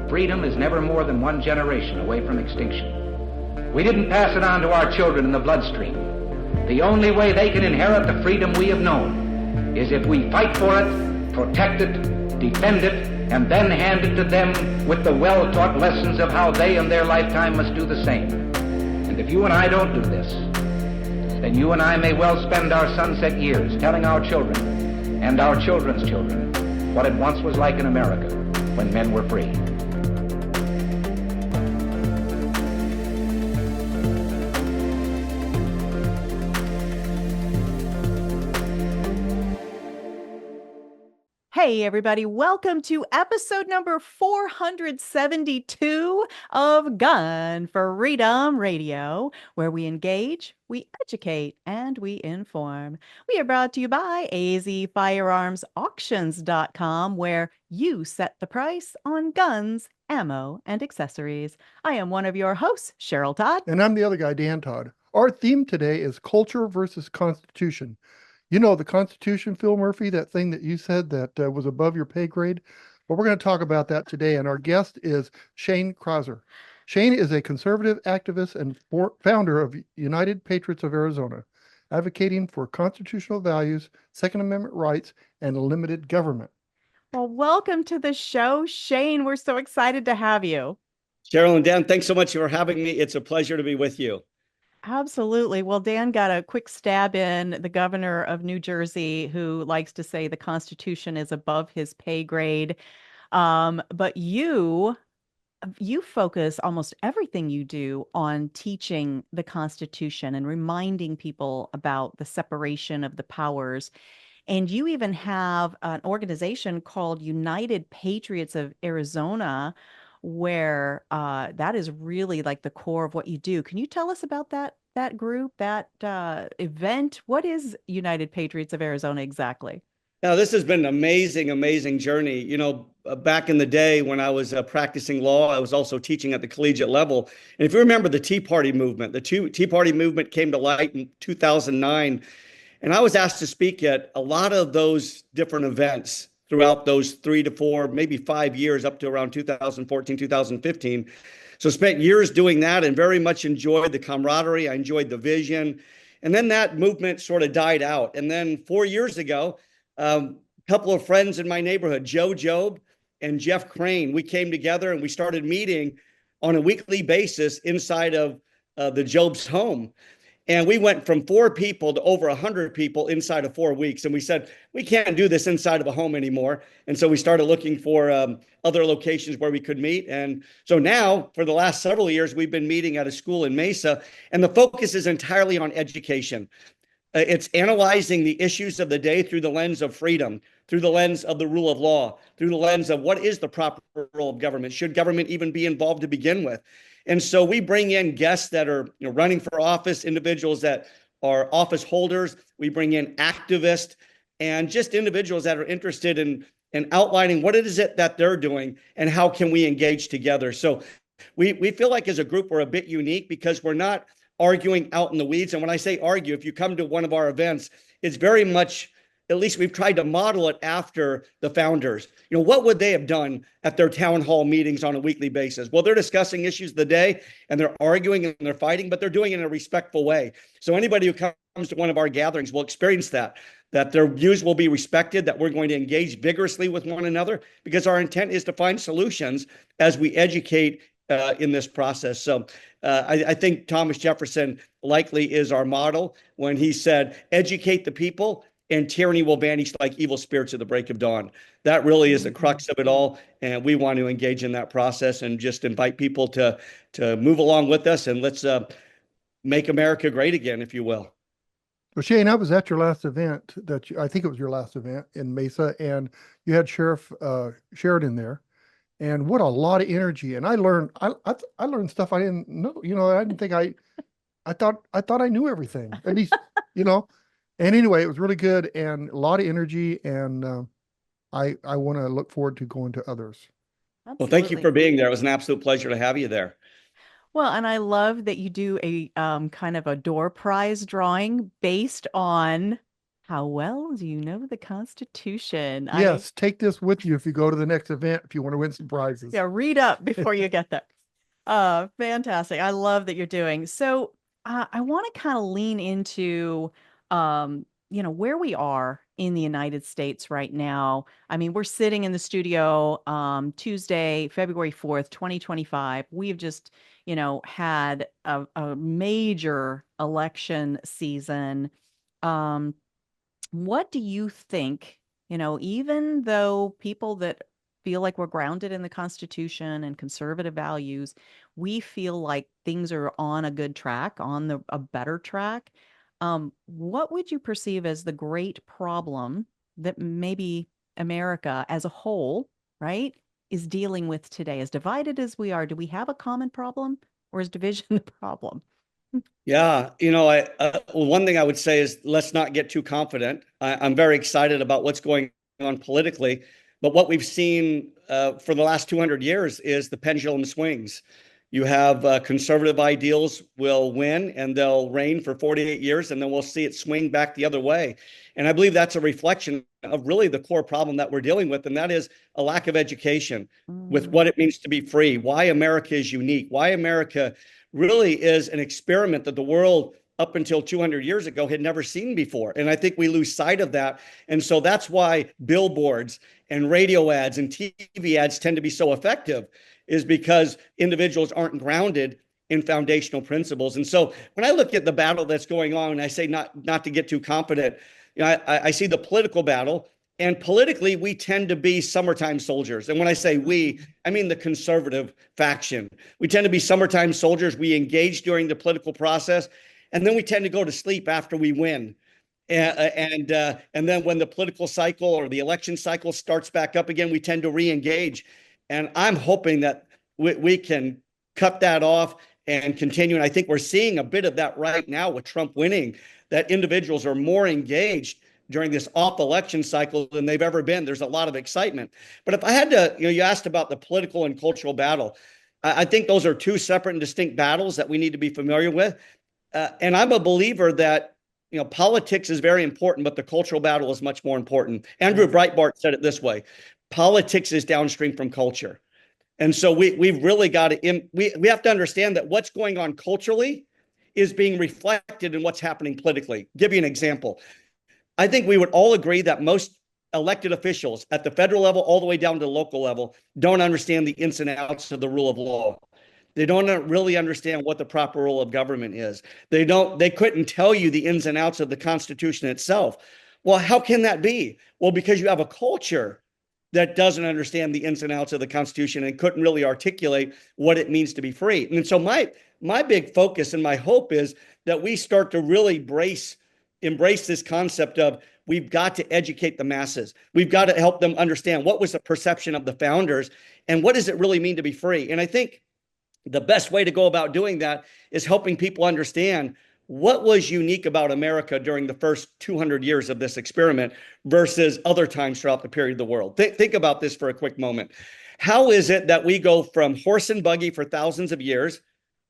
freedom is never more than one generation away from extinction. We didn't pass it on to our children in the bloodstream. The only way they can inherit the freedom we have known is if we fight for it, protect it, defend it, and then hand it to them with the well-taught lessons of how they in their lifetime must do the same. And if you and I don't do this, then you and I may well spend our sunset years telling our children and our children's children what it once was like in America when men were free. Hey, everybody. Welcome to episode number 472 of Gun Freedom Radio, where we engage, we educate, and we inform. We are brought to you by azfirearmsauctions.com, where you set the price on guns, ammo, and accessories. I am one of your hosts, Cheryl Todd. And I'm the other guy, Dan Todd. Our theme today is culture versus Constitution. You know, the Constitution, Phil Murphy, that thing that you said that was above your pay grade. Well, we're going to talk about that today. And our guest is Shane Krauser. Shane is a conservative activist and founder of United Patriots of Arizona, advocating for constitutional values, Second Amendment rights, and limited government. Well, welcome to the show, Shane. We're so excited to have you. Cheryl and Dan, thanks so much for having me. It's a pleasure to be with you. Absolutely. Well, Dan got a quick stab in, the governor of New Jersey, who likes to say the Constitution is above his pay grade. But you focus almost everything you do on teaching the Constitution and reminding people about the separation of the powers. And you even have an organization called United Patriots of Arizona, where that is really like the core of what you do. Can you tell us about that group, that event? What is United Patriots of Arizona exactly? Now, this has been an amazing, amazing journey. You know, back in the day when I was practicing law, I was also teaching at the collegiate level. And if you remember the Tea Party movement, the Tea Party movement came to light in 2009. And I was asked to speak at a lot of those different events throughout those 3 to 4, maybe 5 years up to around 2014, 2015. So spent years doing that and very much enjoyed the camaraderie. I enjoyed the vision. And then that movement sort of died out. And then 4 years ago, a couple of friends in my neighborhood, Joe Job and Jeff Crane, we came together and we started meeting on a weekly basis inside of the Job's home. And we went from 4 people to over 100 people inside of 4 weeks. And we said, we can't do this inside of a home anymore. And so we started looking for other locations where we could meet. And so now, for the last several years, we've been meeting at a school in Mesa. And the focus is entirely on education. It's analyzing the issues of the day through the lens of freedom, through the lens of the rule of law, through the lens of what is the proper role of government. Should government even be involved to begin with? And so we bring in guests that are running for office, individuals that are office holders. We bring in activists and just individuals that are interested in outlining what it is that they're doing and how can we engage together. So we feel like as a group, we're a bit unique because we're not arguing out in the weeds. And when I say argue, if you come to one of our events, it's very much, at least we've tried to model it after the founders. What would they have done at their town hall meetings on a weekly basis? Well, they're discussing issues of the day and they're arguing and they're fighting, but they're doing it in a respectful way. So anybody who comes to one of our gatherings will experience that their views will be respected, that we're going to engage vigorously with one another because our intent is to find solutions as we educate in this process. So I think Thomas Jefferson likely is our model when he said, educate the people and tyranny will vanish like evil spirits at the break of dawn. That really is the crux of it all. And we want to engage in that process and just invite people to move along with us. And let's make America great again, if you will. Well, Shane, I was at your last event I think it was your last event in Mesa, and you had Sheriff Sheridan there. And what a lot of energy. And I learned stuff I didn't know. I didn't think I thought I knew everything, at least, And anyway, it was really good and a lot of energy. And I want to look forward to going to others. Absolutely. Well, thank you for being there. It was an absolute pleasure to have you there. Well, and I love that you do a kind of a door prize drawing based on How well do you know the Constitution? Yes, take this with you if you go to the next event if you want to win some prizes. Yeah, read up before you get there. Fantastic. I love that you're doing. So, I want to kind of lean into, where we are in the United States right now. I mean, we're sitting in the studio, Tuesday, February 4th, 2025. We've just, had a major election season. Um, what do you think, even though people that feel like we're grounded in the Constitution and conservative values, we feel like things are on a good track, on a better track. What would you perceive as the great problem that maybe America as a whole, right, is dealing with today? As divided as we are, do we have a common problem, or is division the problem? Yeah, one thing I would say is let's not get too confident. I'm very excited about what's going on politically, but what we've seen for the last 200 years is the pendulum swings. You have conservative ideals will win and they'll reign for 48 years, and then we'll see it swing back the other way. And I believe that's a reflection of really the core problem that we're dealing with, and that is a lack of education with what it means to be free, why America is unique, why America really is an experiment that the world up until 200 years ago had never seen before. And I think we lose sight of that. And so that's why billboards and radio ads and TV ads tend to be so effective, is because individuals aren't grounded in foundational principles. And so when I look at the battle that's going on, and I say not to get too confident, I see the political battle. And politically, we tend to be summertime soldiers. And when I say we, I mean the conservative faction. We tend to be summertime soldiers. We engage during the political process, and then we tend to go to sleep after we win. And then when the political cycle or the election cycle starts back up again, we tend to re-engage. And I'm hoping that we can cut that off and continue. And I think we're seeing a bit of that right now with Trump winning, that individuals are more engaged during this off election cycle than they've ever been. There's a lot of excitement. But if I had to, you asked about the political and cultural battle. I think those are two separate and distinct battles that we need to be familiar with. And I'm a believer that, politics is very important, but the cultural battle is much more important. Andrew Breitbart said it this way: politics is downstream from culture. And so we've really got to, we have to understand that what's going on culturally is being reflected in what's happening politically. Give you an example. I think we would all agree that most elected officials at the federal level, all the way down to the local level, don't understand the ins and outs of the rule of law. They don't really understand what the proper role of government is. They couldn't tell you the ins and outs of the Constitution itself. Well, how can that be? Well, because you have a culture that doesn't understand the ins and outs of the Constitution and couldn't really articulate what it means to be free. And so my big focus and my hope is that we start to really embrace this concept of we've got to educate the masses. We've got to help them understand what was the perception of the founders and what does it really mean to be free. And I think the best way to go about doing that is helping people understand what was unique about America during the first 200 years of this experiment versus other times throughout the period of the world. Think about this for a quick moment. How is it that we go from horse and buggy for thousands of years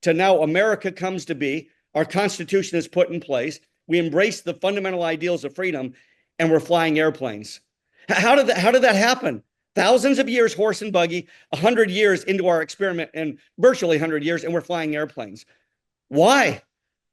to now America comes to be, our Constitution is put in place, we embrace the fundamental ideals of freedom, and we're flying airplanes? How did that happen? Thousands of years horse and buggy, 100 years into our experiment, and virtually 100 years, and we're flying airplanes. Why?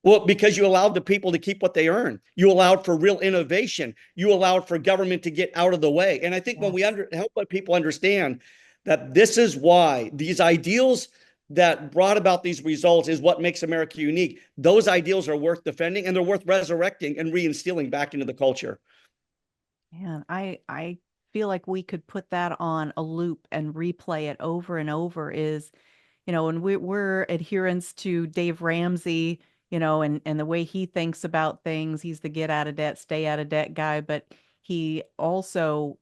Well, because you allowed the people to keep what they earn. You allowed for real innovation. You allowed for government to get out of the way. And I think when we help people understand that this is why these ideals that brought about these results is what makes America unique. Those ideals are worth defending, and they're worth resurrecting and reinstilling back into the culture. Man, I feel like we could put that on a loop and replay it over and over. Is, and we're adherents to Dave Ramsey, and the way he thinks about things. He's the get out of debt, stay out of debt guy, but he also,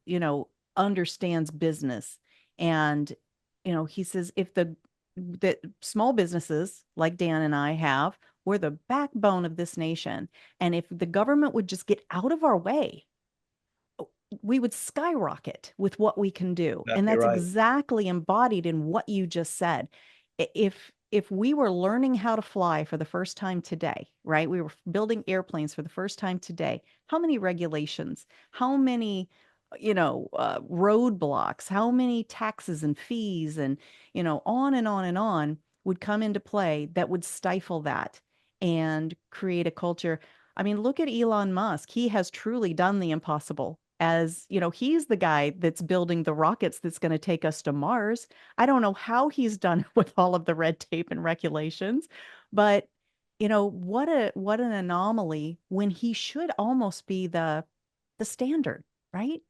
understands business. And, he says if the small businesses like Dan and I have, we're the backbone of this nation. And if the government would just get out of our way, we would skyrocket with what we can do. Exactly and that's right. exactly embodied in what you just said. If if we were learning how to fly for the first time today, right? We were building airplanes for the first time today. How many regulations? How many, roadblocks? How many taxes and fees and, on and on and on would come into play that would stifle that and create a culture? I mean, look at Elon Musk. He has truly done the impossible. As he's the guy that's building the rockets that's going to take us to Mars. I don't know how he's done it with all of the red tape and regulations, but what an anomaly when he should almost be the standard, right?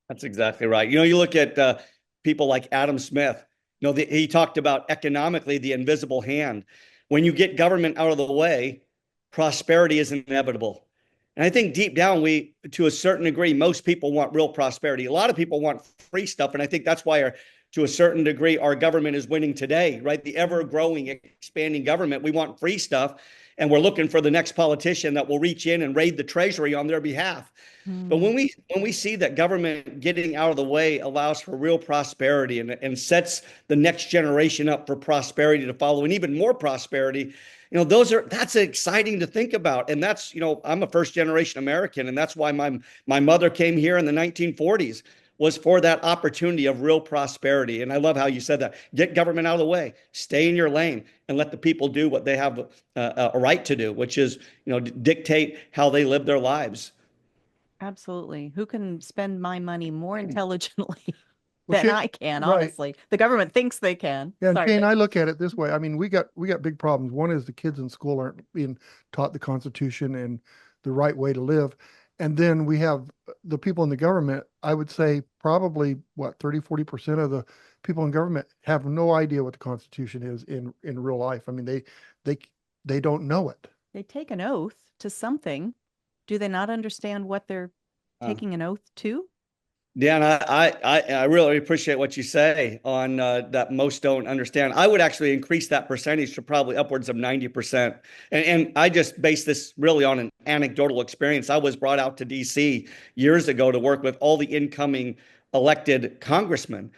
That's exactly right. You look at people like Adam Smith. He talked about economically the invisible hand. When you get government out of the way, prosperity is inevitable. And I think deep down, to a certain degree, most people want real prosperity. A lot of people want free stuff. And I think that's why, to a certain degree, our government is winning today, right? The ever-growing, expanding government. We want free stuff. And we're looking for the next politician that will reach in and raid the treasury on their behalf. But when we see that government getting out of the way allows for real prosperity and sets the next generation up for prosperity to follow, and even more prosperity, that's exciting to think about. And that's, I'm a first generation American, and that's why my mother came here in the 1940s, was for that opportunity of real prosperity. And I love how you said that. Get government out of the way, stay in your lane, and let the people do what they have a right to do, which is, dictate how they live their lives. Absolutely. Who can spend my money more intelligently Well, than Shane, I can, right. honestly? The government thinks they can. Yeah, and Sorry, Shane, Dave. I look at it this way. I mean, we got big problems. One is the kids in school aren't being taught the Constitution and the right way to live. And then we have the people in the government. I would say probably 30-40% of the people in government have no idea what the Constitution is in real life. I mean, they don't know it. They take an oath to something. Do they not understand what they're taking an oath to? Dan, I really appreciate what you say on that most don't understand. I would actually increase that percentage to probably upwards of 90%. And I just base this really on an anecdotal experience. I was brought out to DC years ago to work with all the incoming elected congressmen.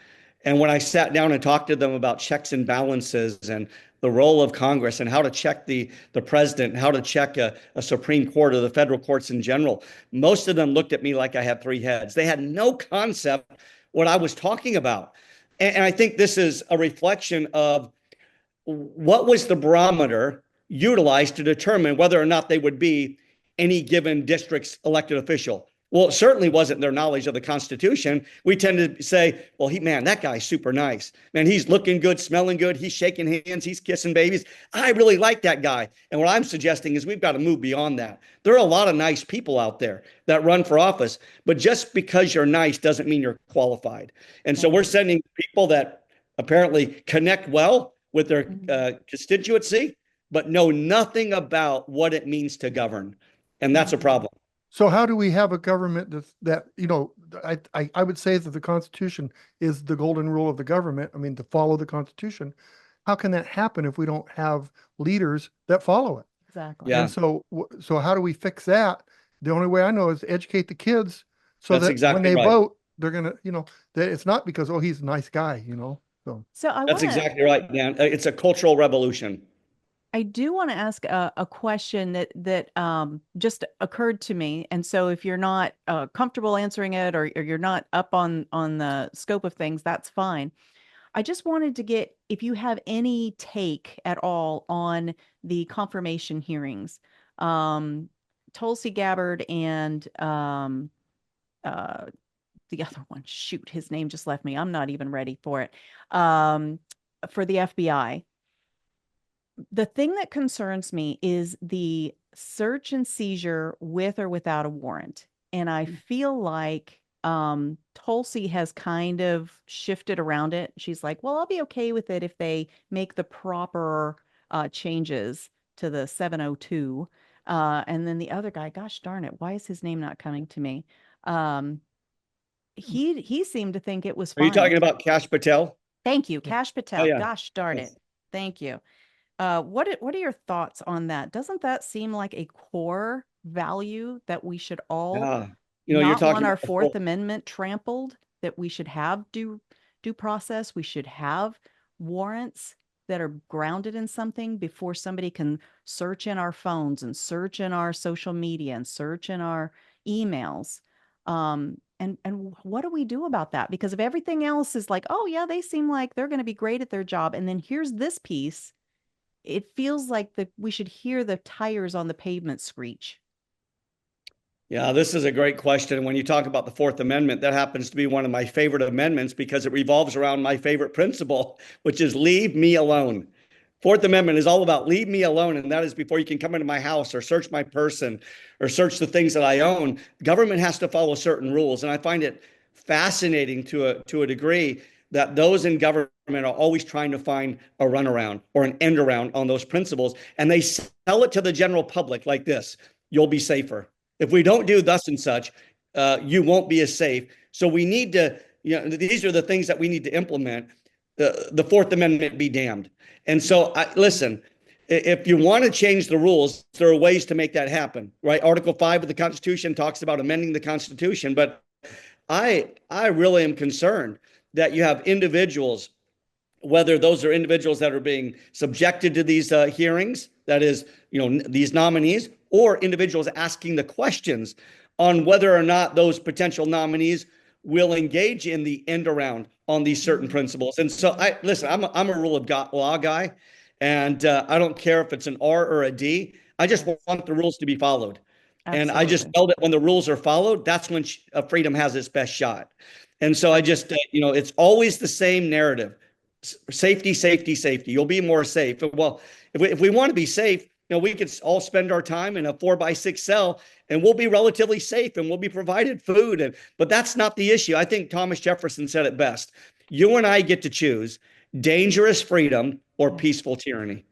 And when I sat down and talked to them about checks and balances and the role of Congress and how to check the president, how to check a Supreme Court or the federal courts in general, most of them looked at me like I had three heads. They had no concept what I was talking about. And I think this is a reflection of what was the barometer utilized to determine whether or not they would be any given district's elected official. Well, it certainly wasn't their knowledge of the Constitution. We tend to say, well, that guy's super nice. Man, he's looking good, smelling good. He's shaking hands. He's kissing babies. I really like that guy. And what I'm suggesting is we've got to move beyond that. There are a lot of nice people out there that run for office, but just because you're nice doesn't mean you're qualified. And so we're sending people that apparently connect well with their constituency, but know nothing about what it means to govern. And that's a problem. So how do we have a government that I would say that the Constitution is the golden rule of the government. I mean, to follow the Constitution. How can that happen if we don't have leaders that follow it? Exactly. Yeah. And so how do we fix that? The only way I know is to educate the kids so That's that exactly when they right. vote, they're going to, that it's not because, he's a nice guy, So That's exactly right, Dan. It's a cultural revolution. I do want to ask a question that just occurred to me. And so if you're not comfortable answering it or you're not up on the scope of things, that's fine. I just wanted to get if you have any take at all on the confirmation hearings. Tulsi Gabbard and the other one, shoot, his name just left me. I'm not even ready for it. For the FBI. The thing that concerns me is the search and seizure with or without a warrant. And I feel like Tulsi has kind of shifted around it. She's like, well, I'll be okay with it if they make the proper changes to the 702. And then the other guy, gosh darn it, why is his name not coming to me? He seemed to think it was fine. Are you talking about Kash Patel? Thank you, Kash Patel. Oh, yeah. Gosh darn it. Thank you. What are your thoughts on that? Doesn't that seem like a core value that we should all You're not talking want our about Fourth Amendment trampled, that we should have due process, we should have warrants? that are grounded in something before somebody can search in our phones and search in our social media and search in our emails. And what do we do about that? Because if everything else is like, oh yeah, they seem like they're going to be great at their job, and then here's this piece, it feels like that we should hear the tires on the pavement screech. Yeah, this is a great question. When you talk about the Fourth Amendment, that happens to be one of my favorite amendments because it revolves around my favorite principle, which is leave me alone. Fourth Amendment is all about leave me alone. And that is before you can come into my house or search my person or search the things that I own. Government has to follow certain rules. And I find it fascinating to a degree that those in government are always trying to find a runaround or an end around on those principles. And they sell it to the general public like this: you'll be safer. If we don't do thus and such, you won't be as safe. So we need to, these are the things that we need to implement. The Fourth Amendment be damned. And so, listen, if you want to change the rules, there are ways to make that happen, right? Article 5 of the Constitution talks about amending the Constitution. But I really am concerned that you have individuals, whether those are individuals that are being subjected to these hearings, that is, these nominees, or individuals asking the questions on whether or not those potential nominees will engage in the end around on these certain principles. And so I'm a rule of law guy, and I don't care if it's an R or a D. I just want the rules to be followed. Absolutely. And I just know that when the rules are followed, that's when freedom has its best shot. And so I just, it's always the same narrative: safety, safety, safety. You'll be more safe. Well, if we want to be safe, we could all spend our time in a 4x6 cell and we'll be relatively safe and we'll be provided food. But that's not the issue. I think Thomas Jefferson said it best: you and I get to choose dangerous freedom or peaceful tyranny.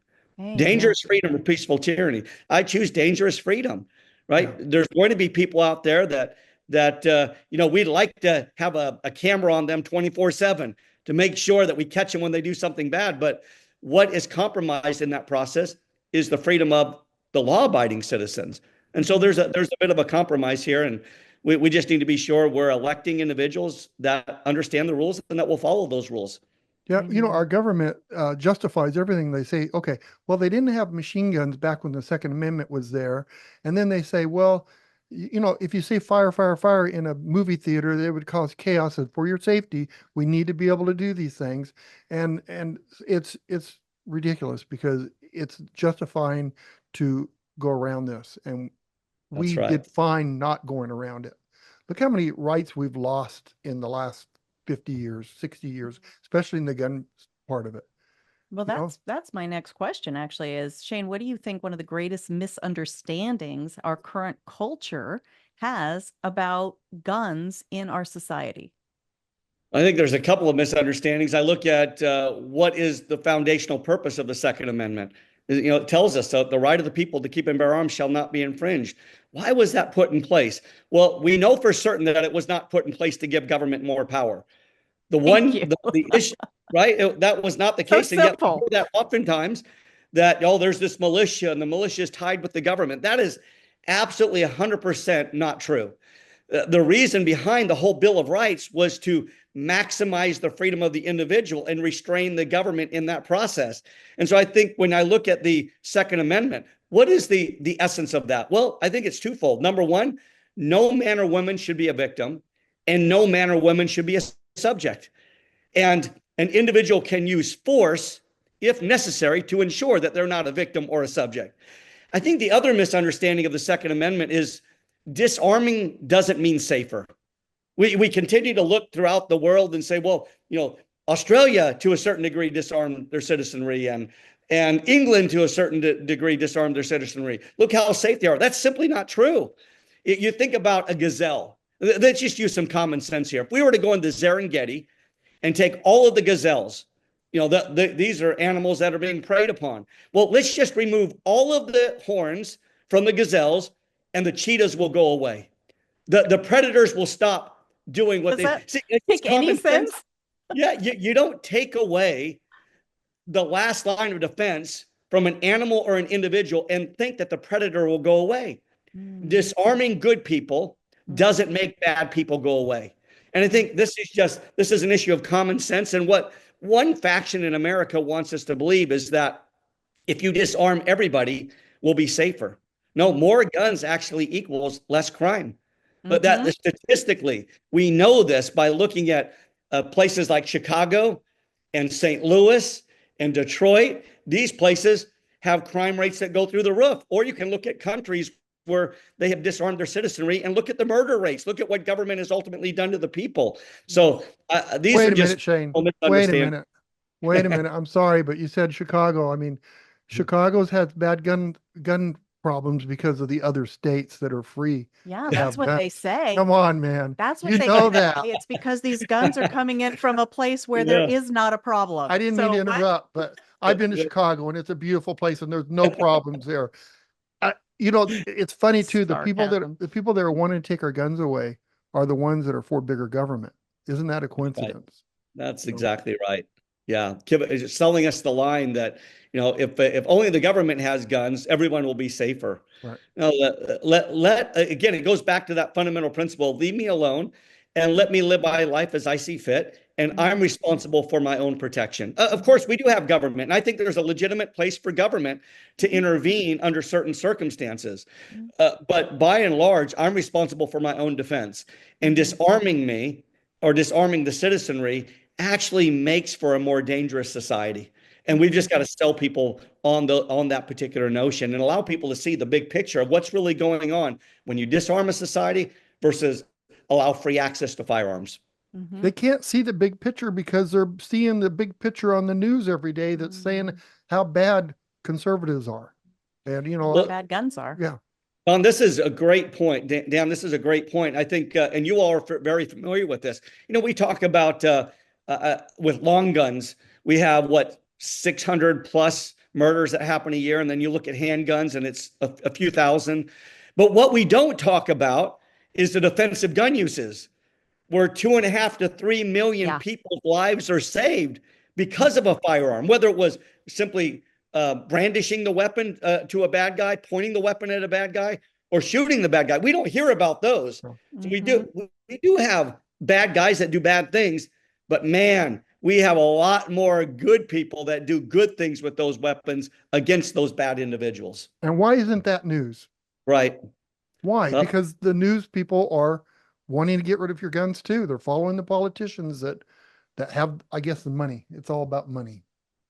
Dangerous freedom or peaceful tyranny. I choose dangerous freedom, right? Yeah. There's going to be people out there that we'd like to have a camera on them 24/7 to make sure that we catch them when they do something bad. But what is compromised in that process is the freedom of the law-abiding citizens. And so there's a bit of a compromise here, and we just need to be sure we're electing individuals that understand the rules and that will follow those rules. Yeah, our government justifies everything. They say, okay, well, they didn't have machine guns back when the Second Amendment was there. And then they say, well, if you say fire, fire, fire in a movie theater, it would cause chaos. And for your safety, we need to be able to do these things. And it's ridiculous because it's justifying to go around this. And we did fine not going around it. Look how many rights we've lost in the last 50 years, 60 years, especially in the gun part of it. Well, that's my next question, actually, is, Shane, what do you think one of the greatest misunderstandings our current culture has about guns in our society? I think there's a couple of misunderstandings. I look at what is the foundational purpose of the Second Amendment. It tells us that the right of the people to keep and bear arms shall not be infringed. Why was that put in place? Well, we know for certain that it was not put in place to give government more power. The issue, right? That was not the case. And yet we hear that oftentimes that, there's this militia and the militia is tied with the government. That is absolutely 100% not true. The reason behind the whole Bill of Rights was to maximize the freedom of the individual and restrain the government in that process. And so I think when I look at the Second Amendment, what is the essence of that? Well, I think it's twofold. Number one, no man or woman should be a victim, and no man or woman should be a subject. And an individual can use force, if necessary, to ensure that they're not a victim or a subject. I think the other misunderstanding of the Second Amendment is disarming doesn't mean safer. We continue to look throughout the world and say, well, Australia to a certain degree disarmed their citizenry, and England to a certain degree disarmed their citizenry. Look how safe they are. That's simply not true. You think about a gazelle. Let's just use some common sense here. If we were to go into Serengeti and take all of the gazelles, these are animals that are being preyed upon. Well, let's just remove all of the horns from the gazelles and the cheetahs will go away. The predators will stop doing what Does that make any sense? Yeah, you don't take away the last line of defense from an animal or an individual and think that the predator will go away. Disarming good people doesn't make bad people go away. And I think this is an issue of common sense. And what one faction in America wants us to believe is that if you disarm everybody, we'll be safer. No, more guns actually equals less crime. But that statistically, we know this by looking at places like Chicago and St. Louis and Detroit. These places have crime rates that go through the roof. Or you can look at countries where they have disarmed their citizenry and look at the murder rates. Look at what government has ultimately done to the people. So these Wait are a just minute, Shane. Wait a minute. Wait a minute. I'm sorry, but you said Chicago. I mean, Chicago's had bad gun problems because of the other states that are free. Yeah, that's what they say. Come on, man. That's what you they know say. that. It's because these guns are coming in from a place where there is not a problem. I didn't mean to interrupt, but I've been to Chicago and it's a beautiful place and there's no problems there. It's funny too. The people that are wanting to take our guns away are the ones that are for bigger government. Isn't that a coincidence? That's exactly right. Yeah, selling us the line that if only the government has guns, everyone will be safer. Right. No, again, it goes back to that fundamental principle: leave me alone, and let me live my life as I see fit, and I'm responsible for my own protection. Of course, we do have government, and I think there's a legitimate place for government to intervene under certain circumstances. But by and large, I'm responsible for my own defense, and disarming me or disarming the citizenry actually makes for a more dangerous society. And we've just got to sell people on that particular notion and allow people to see the big picture of what's really going on when you disarm a society versus allow free access to firearms. They can't see the big picture because they're seeing the big picture on the news every day that's saying how bad conservatives are. And, how bad guns are. Yeah. Don, this is a great point. Dan, this is a great point. I think, and you all are very familiar with this. We talk about with long guns, we have 600 plus murders that happen a year. And then you look at handguns and it's a few thousand. But what we don't talk about is the defensive gun uses, where 2.5 to 3 million people's lives are saved because of a firearm, whether it was simply brandishing the weapon to a bad guy, pointing the weapon at a bad guy, or shooting the bad guy. We don't hear about those. So we do have bad guys that do bad things, but man, we have a lot more good people that do good things with those weapons against those bad individuals. And why isn't that news? Right. Why? Because the news people are wanting to get rid of your guns too. They're following the politicians that have, I guess, the money. It's all about money.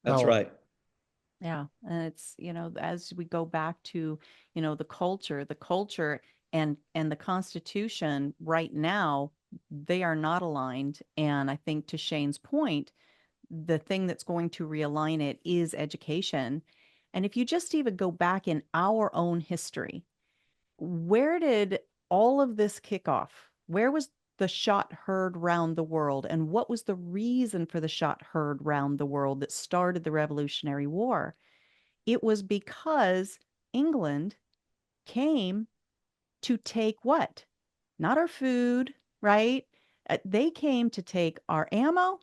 That's right. Yeah. And it's, as we go back to, the culture and the Constitution right now, they are not aligned. And I think, to Shane's point, the thing that's going to realign it is education. And if you just even go back in our own history, where did all of this kick off? Where was the shot heard round the world? And what was the reason for the shot heard round the world that started the Revolutionary War? It was because England came to take what? Not our food, right? They came to take our ammo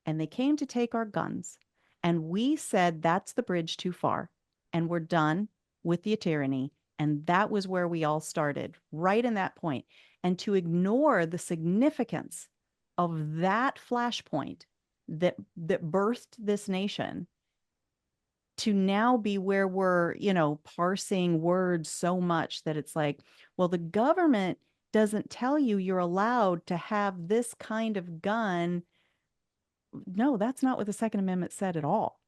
and they came to take our guns. And we said, that's the bridge too far. And we're done with the tyranny. And that was where we all started, right in that point. And to ignore the significance of that flashpoint that birthed this nation, to now be where we're, parsing words so much that it's like, well, the government doesn't tell you you're allowed to have this kind of gun. No, that's not what the Second Amendment said at all.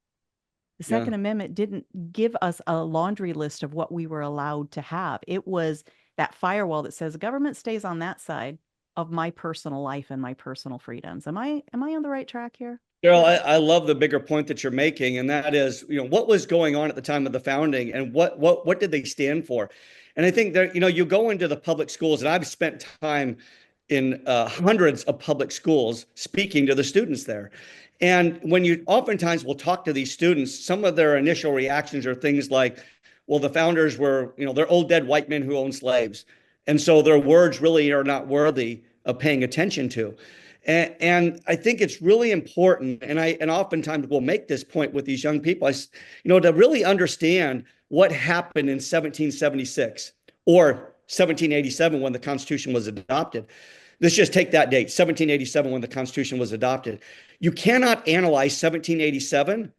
The Second Amendment didn't give us a laundry list of what we were allowed to have. It was that firewall that says the government stays on that side of my personal life and my personal freedoms. Am I on the right track here? Carol, I love the bigger point that you're making, and that is, what was going on at the time of the founding, and what did they stand for? And I think that, you go into the public schools, and I've spent time in hundreds of public schools speaking to the students there. And when you oftentimes will talk to these students, some of their initial reactions are things like, well, the founders were, they're old dead white men who owned slaves. And so their words really are not worthy of paying attention to. And I think it's really important, and oftentimes we'll make this point with these young people, to really understand what happened in 1776 or 1787 when the Constitution was adopted. let's just take that date, 1787, when the Constitution was adopted. You cannot analyze 1787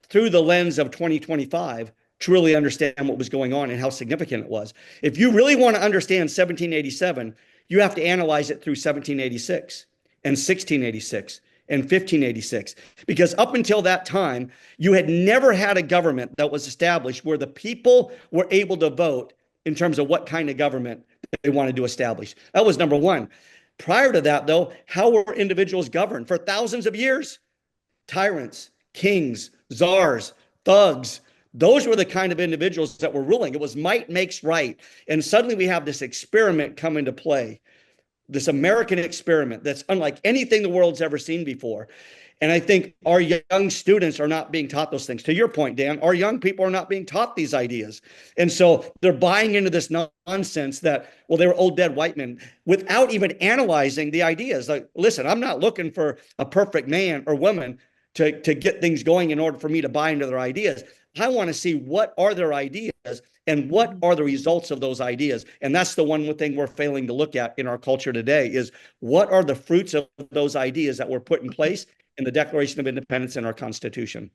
through the lens of 2025 to really understand what was going on and how significant it was. If you really want to understand 1787, you have to analyze it through 1786 and 1686 and 1586, because up until that time, you had never had a government that was established where the people were able to vote in terms of what kind of government they wanted to establish. That was number one. Prior to that, though, how were individuals governed? For thousands of years, tyrants, kings, czars, thugs. Those were the kind of individuals that were ruling. It was might makes right. And suddenly we have this experiment come into play, this American experiment that's unlike anything the world's ever seen before. And I think our young students are not being taught those things. To your point, Dan, our young people are not being taught these ideas. And so they're buying into this nonsense that, well, they were old dead white men without even analyzing the ideas. Like, listen, I'm not looking for a perfect man or woman to get things going in order for me to buy into their ideas. I want to see what are their ideas and what are the results of those ideas. And that's the one thing we're failing to look at in our culture today is what are the fruits of those ideas that were put in place in the Declaration of Independence and our Constitution.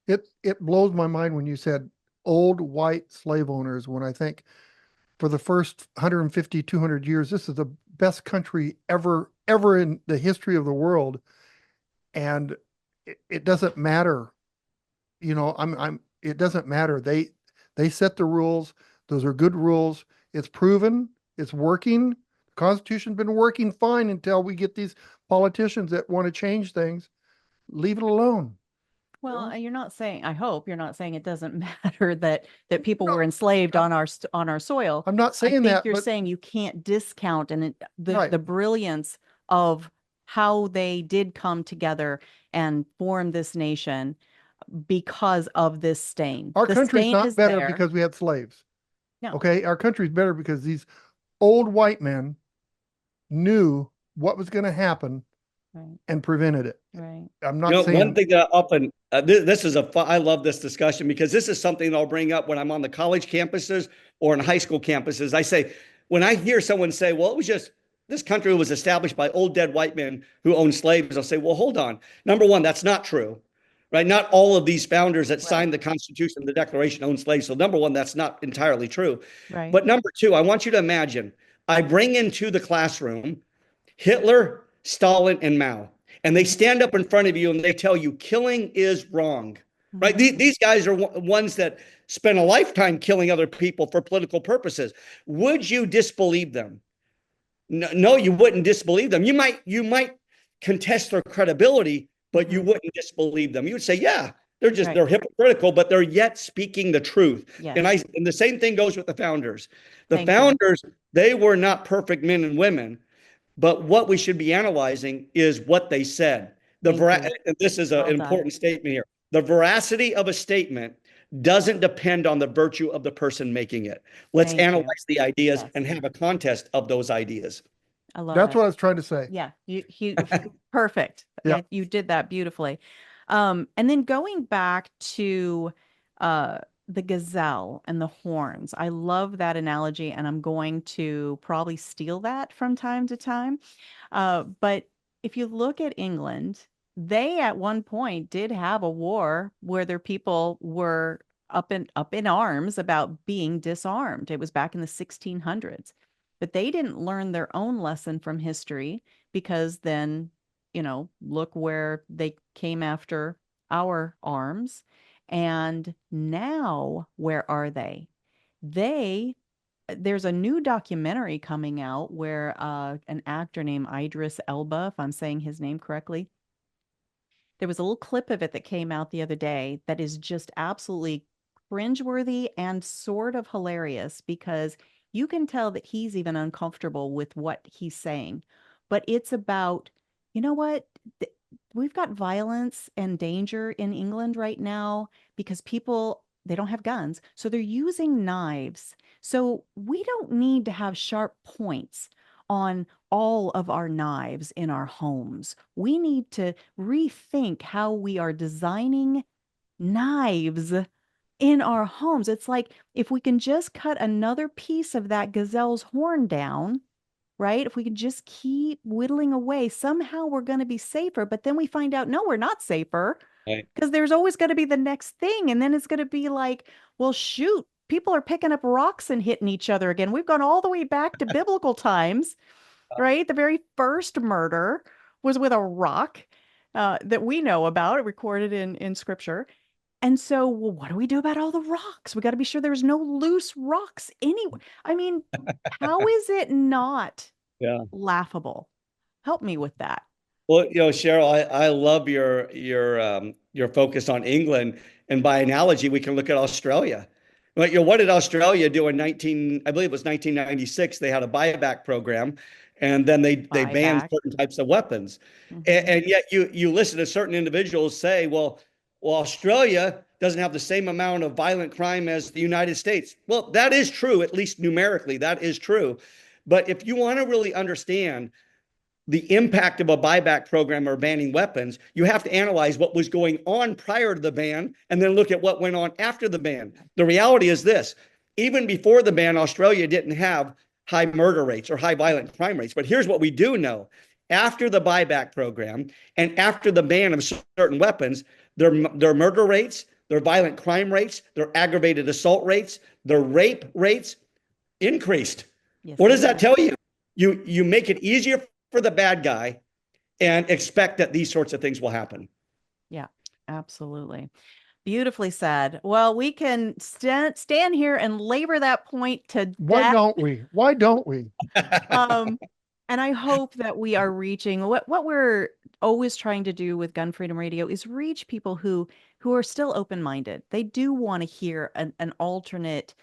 It blows my mind when you said old white slave owners, when I think for the first 150, 200 years, this is the best country ever in the history of the world. And it doesn't matter. You know, it doesn't matter. They set the rules. Those are good rules. It's proven. It's working. The Constitution's been working fine until we get these politicians that want to change things. Leave it alone. Well, you're not saying, I hope you're not saying it doesn't matter that people were enslaved on our soil. I'm not saying I think that. you're but saying you can't discount Right. the brilliance of how they did come together and form this nation because of this stain. Our The country's stain not is better there. because we had slaves. No. Okay. Our country's better because these old white men knew what was going to happen Right. and prevented it. Right. I'm not saying one thing that often this is I love this discussion because this is something that I'll bring up when I'm on the college campuses or in high school campuses. I say, when I hear someone say, well, it was just this country was established by old dead white men who owned slaves, I'll say, well, hold on. Number one, that's not true, right? Not all of these founders that signed the Constitution and the Declaration owned slaves. So number one, that's not entirely true. Right. But number two, I want you to imagine, I bring into the classroom Hitler, Stalin, and Mao. And they stand up in front of you and they tell you killing is wrong, right? These guys are ones that spend a lifetime killing other people for political purposes. Would you disbelieve them? No, you wouldn't disbelieve them. You might contest their credibility, but you wouldn't disbelieve them. You would say, yeah, they're hypocritical, but they're yet speaking the truth. Yes. And the same thing goes with the founders. The Thank you. founders, they were not perfect men and women. But what we should be analyzing is what they said. This is an important statement here. The veracity of a statement doesn't depend on the virtue of the person making it. Let's analyze the ideas and have a contest of those ideas. I love that's that. what I was trying to say. Yeah, you perfect. Yeah. Yeah, you did that beautifully. And then going back to the gazelle and the horns. I love that analogy, and I'm going to probably steal that from time to time. But if you look at England, they at one point did have a war where their people were up in arms about being disarmed. It was back in the 1600s. But they didn't learn their own lesson from history because then, look where they came after our arms. And now, where are they? There's a new documentary coming out where an actor named Idris Elba, if I'm saying his name correctly, there was a little clip of it that came out the other day that is just absolutely cringeworthy and sort of hilarious because you can tell that he's even uncomfortable with what he's saying. But it's about, you know what? We've got violence and danger in England right now because people, they don't have guns. So they're using knives. So we don't need to have sharp points on all of our knives in our homes. We need to rethink how we are designing knives in our homes. It's like if we can just cut another piece of that gazelle's horn down, right? If we can just keep whittling away, somehow we're going to be safer. But then we find out, no, we're not safer Right. because there's always going to be the next thing. And then it's going to be like, well, shoot, people are picking up rocks and hitting each other again. We've gone all the way back to biblical times, right? The very first murder was with a rock that we know about, recorded in scripture. And so, well, what do we do about all the rocks? We got to be sure there's no loose rocks anywhere. I mean, how is it not Yeah. laughable? Help me with that. Well, Cheryl, I love your focus on England, and by analogy, we can look at Australia. But what did Australia do in I believe it was 1996? They had a buyback program, and then they banned Buyback. certain types of weapons. Mhm. And yet you listen to certain individuals say, well, Australia doesn't have the same amount of violent crime as the United States. Well, that is true, at least numerically, that is true. But if you want to really understand the impact of a buyback program or banning weapons, you have to analyze what was going on prior to the ban and then look at what went on after the ban. The reality is this: even before the ban, Australia didn't have high murder rates or high violent crime rates. But here's what we do know. After the buyback program and after the ban of certain weapons, their murder rates, their violent crime rates, their aggravated assault rates, their rape rates increased. Yes, What does they that did. tell you? You make it easier for the bad guy and expect that these sorts of things will happen. Yeah, absolutely. Beautifully said. Well, we can stand here and labor that point to Why death. don't we? Why don't we? Um, and I hope that we are reaching what we're always trying to do with Gun Freedom Radio is reach people who are still open-minded. They do want to hear an alternate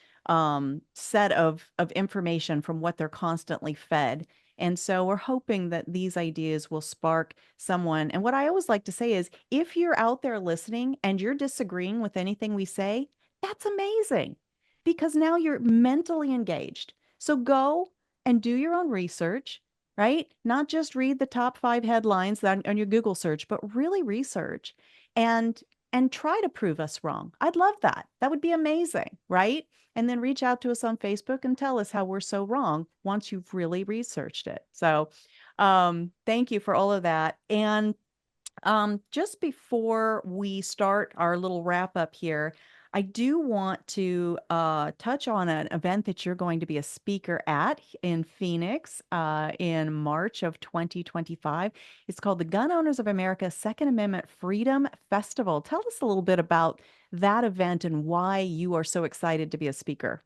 set of information from what they're constantly fed. And so we're hoping that these ideas will spark someone. And what I always like to say is if you're out there listening and you're disagreeing with anything we say, that's amazing because now you're mentally engaged. So go and do your own research, right? Not just read the top 5 headlines on your Google search, but really research and try to prove us wrong. I'd love that. That would be amazing, right? And then reach out to us on Facebook and tell us how we're so wrong once you've really researched it. So, thank you for all of that. And just before we start our little wrap up here, I do want to touch on an event that you're going to be a speaker at in Phoenix in March of 2025. It's called the Gun Owners of America Second Amendment Freedom Festival. Tell us a little bit about that event and why you are so excited to be a speaker.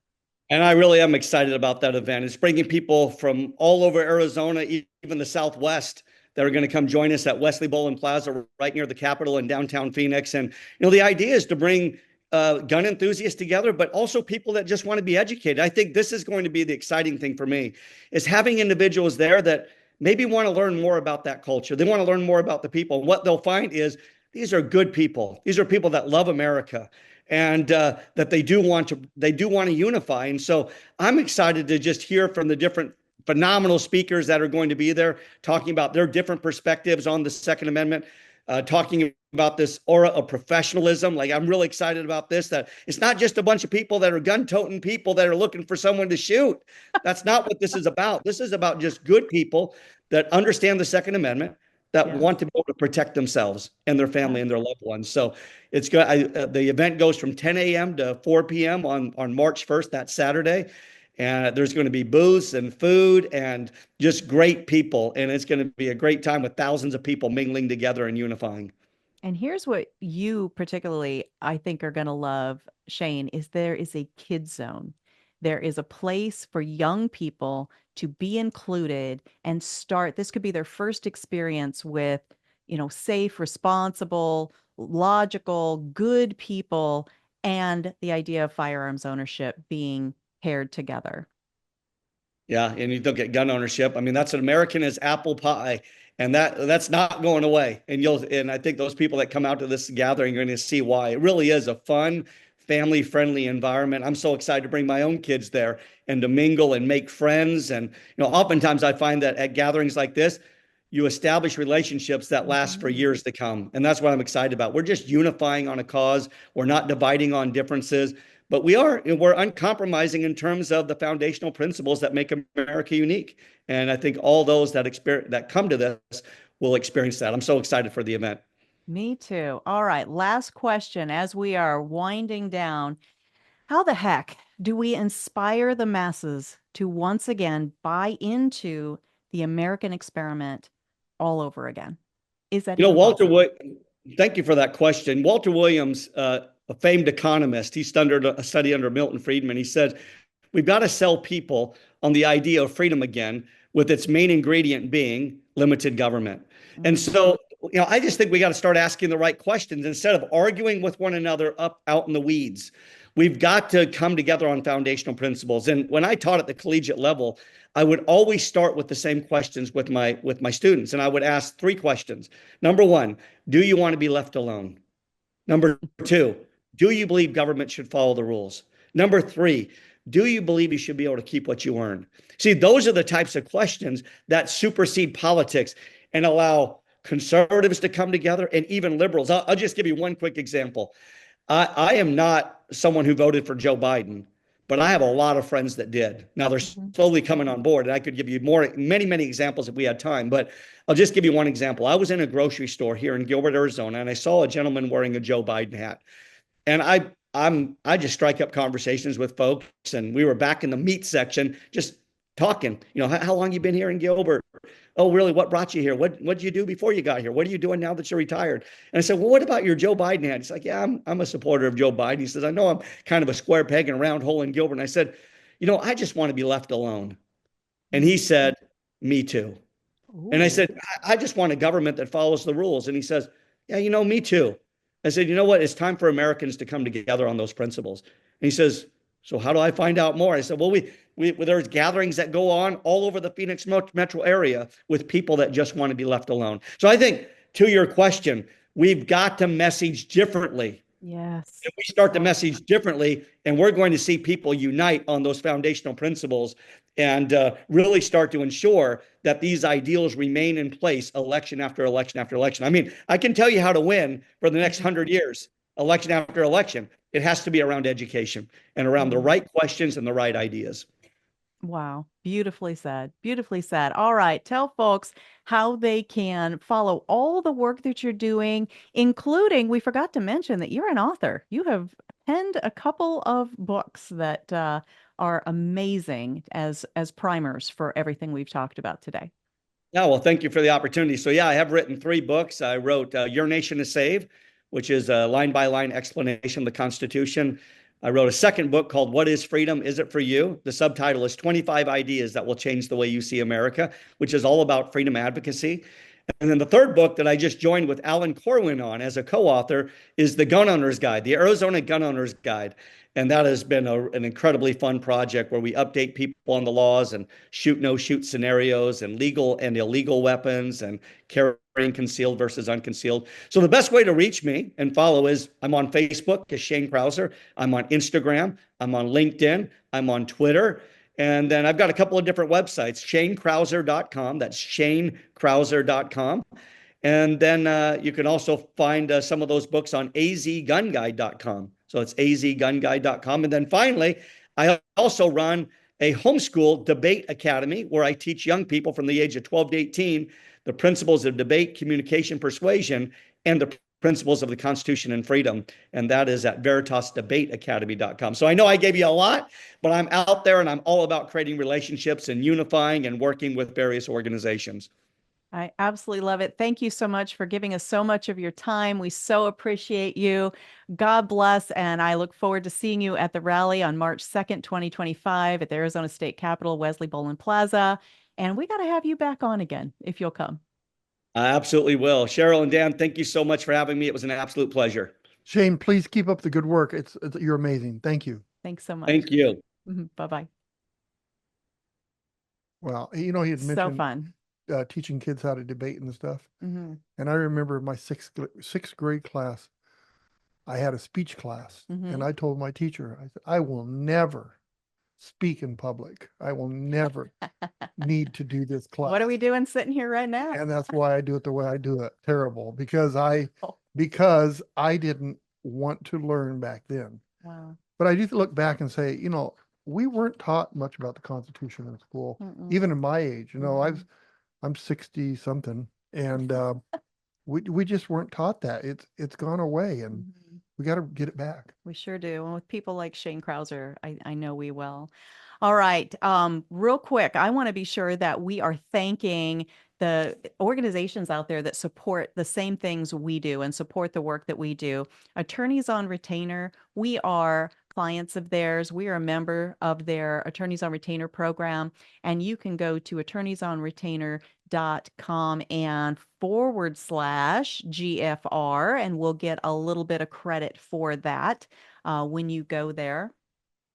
And I really am excited about that event. It's bringing people from all over Arizona, even the Southwest, that are going to come join us at Wesley Bowlin Plaza right near the Capitol in downtown Phoenix. And, the idea is to bring gun enthusiasts together, but also people that just want to be educated. I think this is going to be the exciting thing for me, is having individuals there that maybe want to learn more about that culture. They want to learn more about the people. And what they'll find is these are good people. These are people that love America and that they do want to unify. And so I'm excited to just hear from the different phenomenal speakers that are going to be there, talking about their different perspectives on the Second Amendment, talking about this aura of professionalism. Like, I'm really excited about this, that it's not just a bunch of people that are gun-toting people that are looking for someone to shoot. That's not what this is about. This is about just good people that understand the Second Amendment, that Yes. want to be able to protect themselves and their family and their loved ones. So it's good. The event goes from 10 a.m. to 4 p.m. on March 1st, that Saturday. And there's going to be booths and food and just great people. And it's going to be a great time with thousands of people mingling together and unifying. And here's what you particularly, I think, are going to love, Shane, is there is a kid zone. There is a place for young people to be included and start. This could be their first experience with, safe, responsible, logical, good people, and the idea of firearms ownership being paired together. Yeah, and you look at gun ownership. I mean, that's an American as apple pie, and that's not going away. And I think those people that come out to this gathering are going to see why. It really is a fun, family-friendly environment. I'm so excited to bring my own kids there and to mingle and make friends. And oftentimes I find that at gatherings like this, you establish relationships that last for years to come. And that's what I'm excited about. We're just unifying on a cause. We're not dividing on differences, but we're uncompromising in terms of the foundational principles that make America unique. And I think all those that come to this will experience that. I'm so excited for the event. Me too. All right. Last question as we are winding down. How the heck do we inspire the masses to once again buy into the American experiment all over again? Is that even possible? Thank you for that question. Walter Williams, a famed economist, he studied a study under Milton Friedman. He said, we've got to sell people on the idea of freedom again, with its main ingredient being limited government. Mm-hmm. And so, I just think we got to start asking the right questions instead of arguing with one another out in the weeds. We've got to come together on foundational principles. And when I taught at the collegiate level, I would always start with the same questions with my students. And I would ask 3 questions. Number 1, do you want to be left alone? Number 2, do you believe government should follow the rules? Number 3, do you believe you should be able to keep what you earn? See, those are the types of questions that supersede politics and allow conservatives to come together and even liberals. I'll just give you one quick example. I am not someone who voted for Joe Biden, but I have a lot of friends that did. Now they're slowly coming on board, and I could give you many examples if we had time, but I'll just give you one example. I was in a grocery store here in Gilbert, Arizona, and I saw a gentleman wearing a Joe Biden hat. And I just strike up conversations with folks, and we were back in the meat section just talking. How long you been here in Gilbert? Oh, really? What brought you here? What did you do before you got here? What are you doing now that you're retired? And I said, well, what about your Joe Biden hat? He's like, yeah, I'm a supporter of Joe Biden. He says, I know I'm kind of a square peg in a round hole in Gilbert. And I said, I just want to be left alone. And he said, me too. Ooh. And I said, I just want a government that follows the rules. And he says, yeah, me too. I said, you know what? It's time for Americans to come together on those principles. And he says, so how do I find out more? I said, well, there's gatherings that go on all over the Phoenix metro area with people that just want to be left alone. So I think, to your question, we've got to message differently. Yes. If we start to message differently, and we're going to see people unite on those foundational principles and really start to ensure that these ideals remain in place election after election after election. I mean, I can tell you how to win for the next 100 years, election after election. It has to be around education and around the right questions and the right ideas. Wow. Beautifully said. Beautifully said. All right. Tell folks how they can follow all the work that you're doing, including, we forgot to mention that you're an author. You have penned a couple of books that are amazing as primers for everything we've talked about today. Yeah, well, thank you for the opportunity. So I have written 3 books. I wrote Your Nation is Saved, which is a line-by-line explanation of the Constitution. I wrote a second book called What is Freedom? Is it for you? The subtitle is 25 Ideas That Will Change the Way You See America, which is all about freedom advocacy. And then the third book that I just joined with Alan Corwin on as a co-author is The Gun Owner's Guide, the Arizona Gun Owner's Guide. And that has been an incredibly fun project where we update people on the laws and shoot, no shoot scenarios and legal and illegal weapons and carrying concealed versus unconcealed. So the best way to reach me and follow is I'm on Facebook as Shane Krauser. I'm on Instagram. I'm on LinkedIn. I'm on Twitter. And then I've got a couple of different websites, shanekrauser.com. That's shanekrauser.com. And then you can also find some of those books on azgunguide.com. So it's azgunguide.com. And then finally, I also run a homeschool debate academy where I teach young people from the age of 12 to 18 the principles of debate, communication, persuasion, and the principles of the Constitution and freedom. And that is at veritasdebateacademy.com. So I know I gave you a lot, but I'm out there and I'm all about creating relationships and unifying and working with various organizations. I absolutely love it. Thank you so much for giving us so much of your time. We so appreciate you. God bless. And I look forward to seeing you at the rally on March 2nd, 2025 at the Arizona State Capitol, Wesley Bolin Plaza. And we got to have you back on again if you'll come. I absolutely will. Cheryl and Dan, thank you so much for having me. It was an absolute pleasure. Shane, please keep up the good work. You're amazing. Thank you. Thanks so much. Thank you. Bye-bye. Well, he had mentioned so fun. Teaching kids how to debate and stuff. Mm-hmm. And I remember my sixth grade class, I had a speech class, and I told my teacher, I said, I will never speak in public. I will never need to do this class. What are we doing sitting here right now? And that's why I do it the way I do it. Terrible. Because I didn't want to learn back then. Wow. But I do look back and say, we weren't taught much about the Constitution in school, Mm-mm. even in my age. Mm-mm. I'm 60 something, and we just weren't taught that. It's gone away, and Mhm. we got to get it back. We sure do. And with people like Shane Krauser, I know we will. All right. Real quick, I want to be sure that we are thanking the organizations out there that support the same things we do and support the work that we do. Attorneys on Retainer, we are clients of theirs. We are a member of their Attorneys on Retainer program. And you can go to attorneysonretainer.com and /GFR, and we'll get a little bit of credit for that when you go there.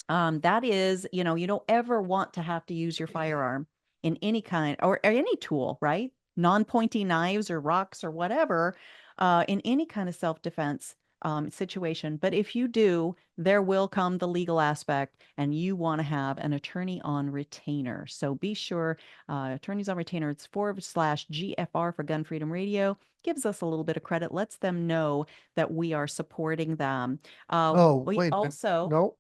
That is, you don't ever want to have to use your firearm in any kind or any tool, right? Non-pointy knives or rocks or whatever, in any kind of self-defense situation. But if you do, there will come the legal aspect, and you want to have an attorney on retainer. So be sure, attorneys on retainer, it's /GFR for Gun Freedom Radio. Gives us a little bit of credit, lets them know that we are supporting them. Oh, We wait a minute. also,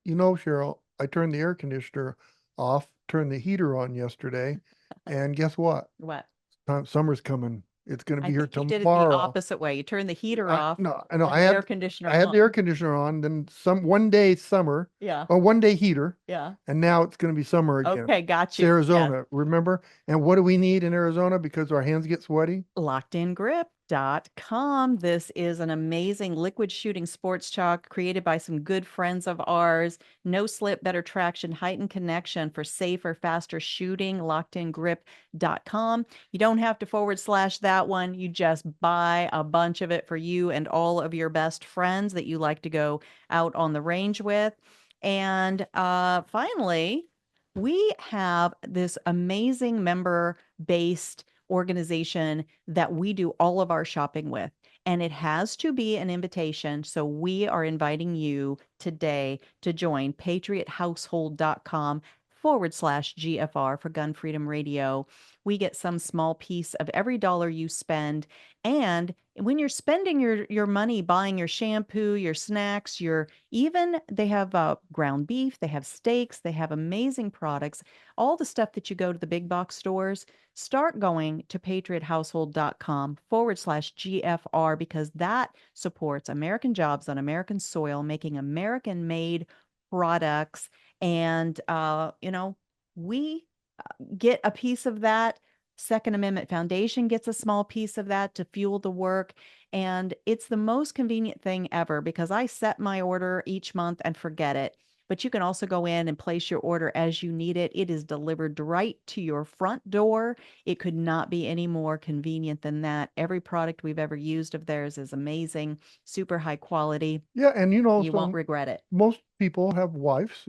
No, Cheryl, I turned the air conditioner off, turned the heater on yesterday, and guess what? what? Summer's coming. It's going to I be here think you did it the tomorrow. opposite way. You turned the heater off No, and the air conditioner I had on. the air conditioner on, then one day summer, Yeah. or one day heater, Yeah. and now it's going to be summer again. Okay, got It's you. Yes. Arizona, remember? And what do we need in Arizona because our hands get sweaty? LockedInGrip.com. This is an amazing liquid shooting sports chalk created by some good friends of ours. No slip, better traction, heightened connection for safer, faster shooting. LockedInGrip.com. You don't have to / that one. You just buy a bunch of it for you and all of your best friends that you like to go out on the range with. And finally, we have this amazing member-based organization that we do all of our shopping with. And it has to be an invitation. So we are inviting you today to join patriothousehold.com /GFR for Gun Freedom Radio. We get some small piece of every dollar you spend. And when you're spending your money buying your shampoo, your snacks, they have ground beef, they have steaks, they have amazing products, all the stuff that you go to the big box stores. Start going to patriothousehold.com /GFR, because that supports American jobs on American soil, making American made products. And, we get a piece of that. Second Amendment Foundation gets a small piece of that to fuel the work. And it's the most convenient thing ever because I set my order each month and forget it. But you can also go in and place your order as you need it. It is delivered right to your front door. It could not be any more convenient than that. Every product we've ever used of theirs is amazing, super high quality. Yeah, and you won't regret it. Most people have wives,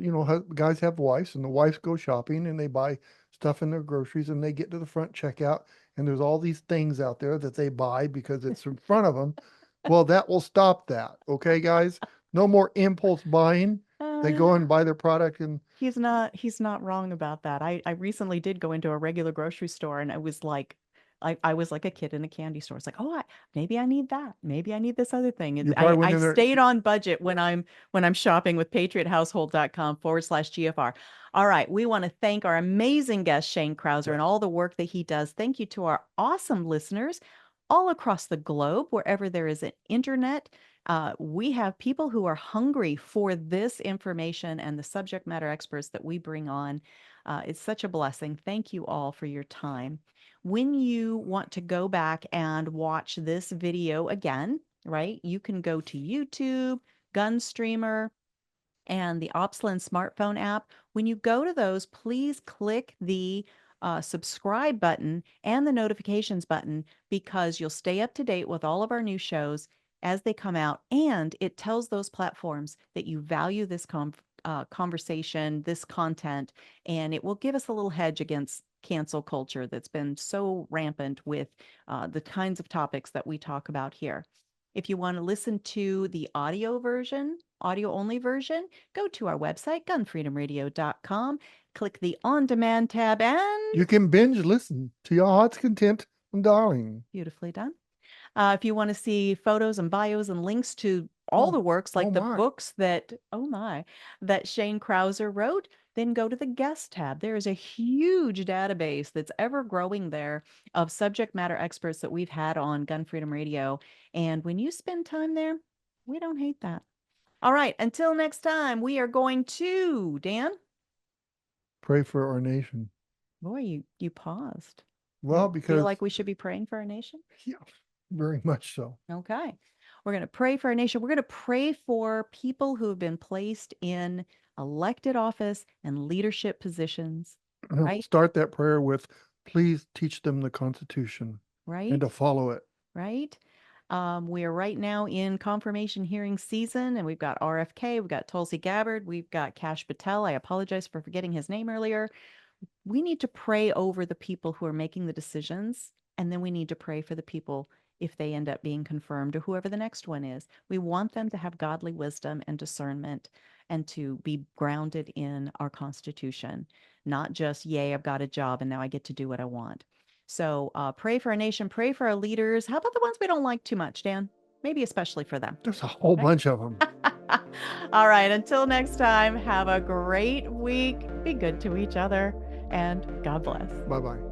guys have wives, and the wives go shopping and they buy stuff in their groceries, and they get to the front checkout, and there's all these things out there that they buy because it's in front of them. Well, that will stop that. Okay, guys? No more impulse buying. They go and buy their product, and he's not wrong about that. I recently did go into a regular grocery store, and I was like a kid in a candy store. It's like, oh, maybe I need that. Maybe I need this other thing. And you probably went I in there. stayed on budget when I'm shopping with patriothousehold.com /GFR. All right. We want to thank our amazing guest, Shane Krauser, and all the work that he does. Thank you to our awesome listeners all across the globe, wherever there is an internet. We have people who are hungry for this information and the subject matter experts that we bring on. It's such a blessing. Thank you all for your time. When you want to go back and watch this video again, right, you can go to YouTube, Gunstreamer, and the Opsland smartphone app. When you go to those, please click the subscribe button and the notifications button, because you'll stay up to date with all of our new shows as they come out. And it tells those platforms that you value this conversation, this content, and it will give us a little hedge against cancel culture that's been so rampant with the kinds of topics that we talk about here. If you want to listen to the audio only version, go to our website, gunfreedomradio.com, click the on demand tab, and you can binge listen to your heart's content, darling. Beautifully done. If you want to see photos and bios and links to all Oh, the works, like oh the my. books that, oh my, that Shane Krauser wrote, then go to the guest tab. There is a huge database that's ever growing there of subject matter experts that we've had on Gun Freedom Radio. And when you spend time there, we don't hate that. All right. Until next time, we are going to, Dan. Pray for our nation. Boy, you paused. Well, Feel because like we should be praying for our nation? yeah, very much so. Okay. We're going to pray for our nation. We're going to pray for people who have been placed in elected office and leadership positions, right? Start that prayer with, please teach them the Constitution and Right? to follow it. Right? We are right now in confirmation hearing season, and we've got RFK, we've got Tulsi Gabbard, we've got Kash Patel. I apologize for forgetting his name earlier. We need to pray over the people who are making the decisions, and then we need to pray for the people if they end up being confirmed, or whoever the next one is. We want them to have godly wisdom and discernment and to be grounded in our Constitution, not just, yay, I've got a job and now I get to do what I want. So pray for our nation, pray for our leaders. How about the ones we don't like too much, Dan? Maybe especially for them. There's a whole Okay. bunch of them. All right. Until next time, have a great week. Be good to each other, and God bless. Bye-bye.